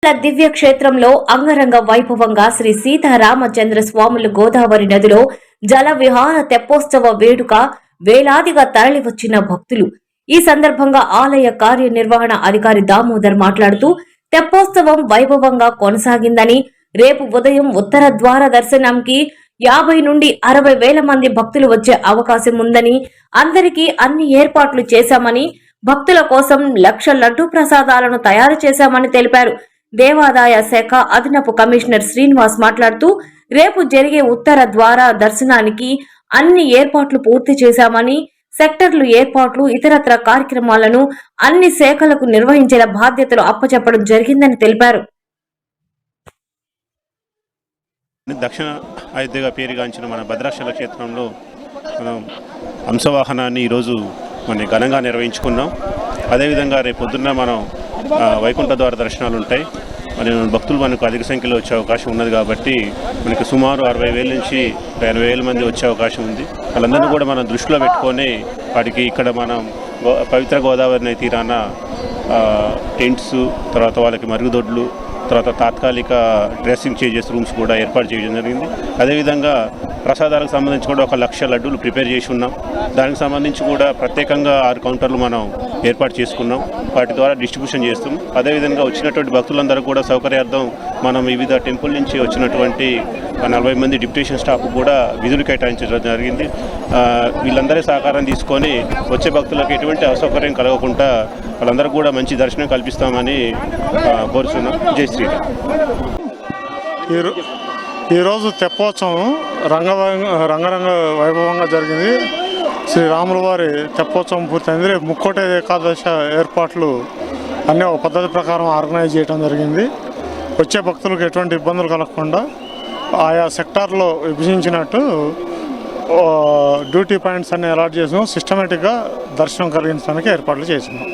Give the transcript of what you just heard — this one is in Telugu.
దివ్య క్షేత్రంలో అంగరంగ వైభవంగా శ్రీ సీతారామచంద్ర స్వాములు గోదావరి నదిలో జల విహార తెప్పోత్సవ వేడుక వేలాదిగా తరలివచ్చిన భక్తులు. ఈ సందర్భంగా ఆలయ కార్యనిర్వహణ అధికారి దామోదర్ మాట్లాడుతూ తెప్పోత్సవం వైభవంగా కొనసాగిందని, రేపు ఉదయం ఉత్తర ద్వార దర్శనంకి 50 నుండి 60 వేల మంది భక్తులు వచ్చే అవకాశం ఉందని, అందరికీ అన్ని ఏర్పాట్లు చేశామని, భక్తుల కోసం 1,00,000 లడ్డూ ప్రసాదాలను తయారు చేశామని తెలిపారు. దేవాదాయ శాఖ అదనపు కమిషనర్ శ్రీనివాస్ మాట్లాడుతూ రేపు జరిగే ఉత్తర ద్వార దర్శనానికి అన్ని ఏర్పాట్లు పూర్తి చేశామని, సెక్టర్లు ఏర్పాట్లు ఇతరత్ర కార్యక్రమాలను అన్ని శాఖలకు నిర్వహించిన బాధ్యతలు అప్పచెప్పడం జరిగిందని తెలిపారు. దక్షిణ అయోధ్యగా పేరుగాంచిన మన భద్రాచల క్షేత్రంలో మనం హంసవాహనాన్ని ఈరోజు మనం ఘనంగా నిర్వహించుకున్నాం. అదేవిధంగా రేపు పొద్దున్న మనం వైకుంఠ ద్వార దర్శనాలు ఉంటాయి. మరి భక్తులు మనకు అధిక సంఖ్యలో వచ్చే అవకాశం ఉన్నది కాబట్టి మనకి సుమారు 60,000 నుంచి 80,000 మంది వచ్చే అవకాశం ఉంది. వాళ్ళందరినీ కూడా మనం దృష్టిలో పెట్టుకొని వాటికి ఇక్కడ మనం పవిత్ర గోదావరి నది తీరాన టెంట్స్, తర్వాత వాళ్ళకి మరుగుదొడ్లు, తర్వాత తాత్కాలిక డ్రెస్సింగ్ చేంజెస్ రూమ్స్ కూడా ఏర్పాటు చేయడం జరిగింది. అదేవిధంగా ప్రసాదాలకు సంబంధించి కూడా 1,00,000 లడ్డూలు ప్రిపేర్ చేసి ఉన్నాం. దానికి సంబంధించి కూడా ప్రత్యేకంగా 6 కౌంటర్లు మనం ఏర్పాటు చేసుకున్నాం. వాటి ద్వారా డిస్ట్రిబ్యూషన్ చేస్తాం. అదేవిధంగా వచ్చినటువంటి భక్తులందరూ కూడా సౌకర్యార్థం మనం వివిధ టెంపుల్ నుంచి వచ్చినటువంటి 40 మంది డిప్యూటేషన్ స్టాఫ్ కూడా విధులు కేటాయించడం జరిగింది. వీళ్ళందరి సహకారం తీసుకొని వచ్చే భక్తులకు ఎటువంటి అసౌకర్యం కలగకుండా వాళ్ళందరూ కూడా మంచి దర్శనం కల్పిస్తామని కోరుతున్నాం. జై శ్రీరామ్. ఈరోజు తెప్పోత్సవం రంగరంగ వైభవంగా జరిగింది. శ్రీరాముల వారి తెప్పోత్సవం పూర్తయింది. రేపు ముక్కోటి ఏకాదశ ఏర్పాట్లు అన్నీ ఒక పద్ధతి ప్రకారం ఆర్గనైజ్ చేయడం జరిగింది. వచ్చే భక్తులకు ఎటువంటి ఇబ్బందులు కలగకుండా ఆయా సెక్టార్లో విభజించినట్టు డ్యూటీ పాయింట్స్ అన్ని అలాట్ చేసాం. సిస్టమేటిక్గా దర్శనం కలిగించడానికి ఏర్పాట్లు చేసినాం.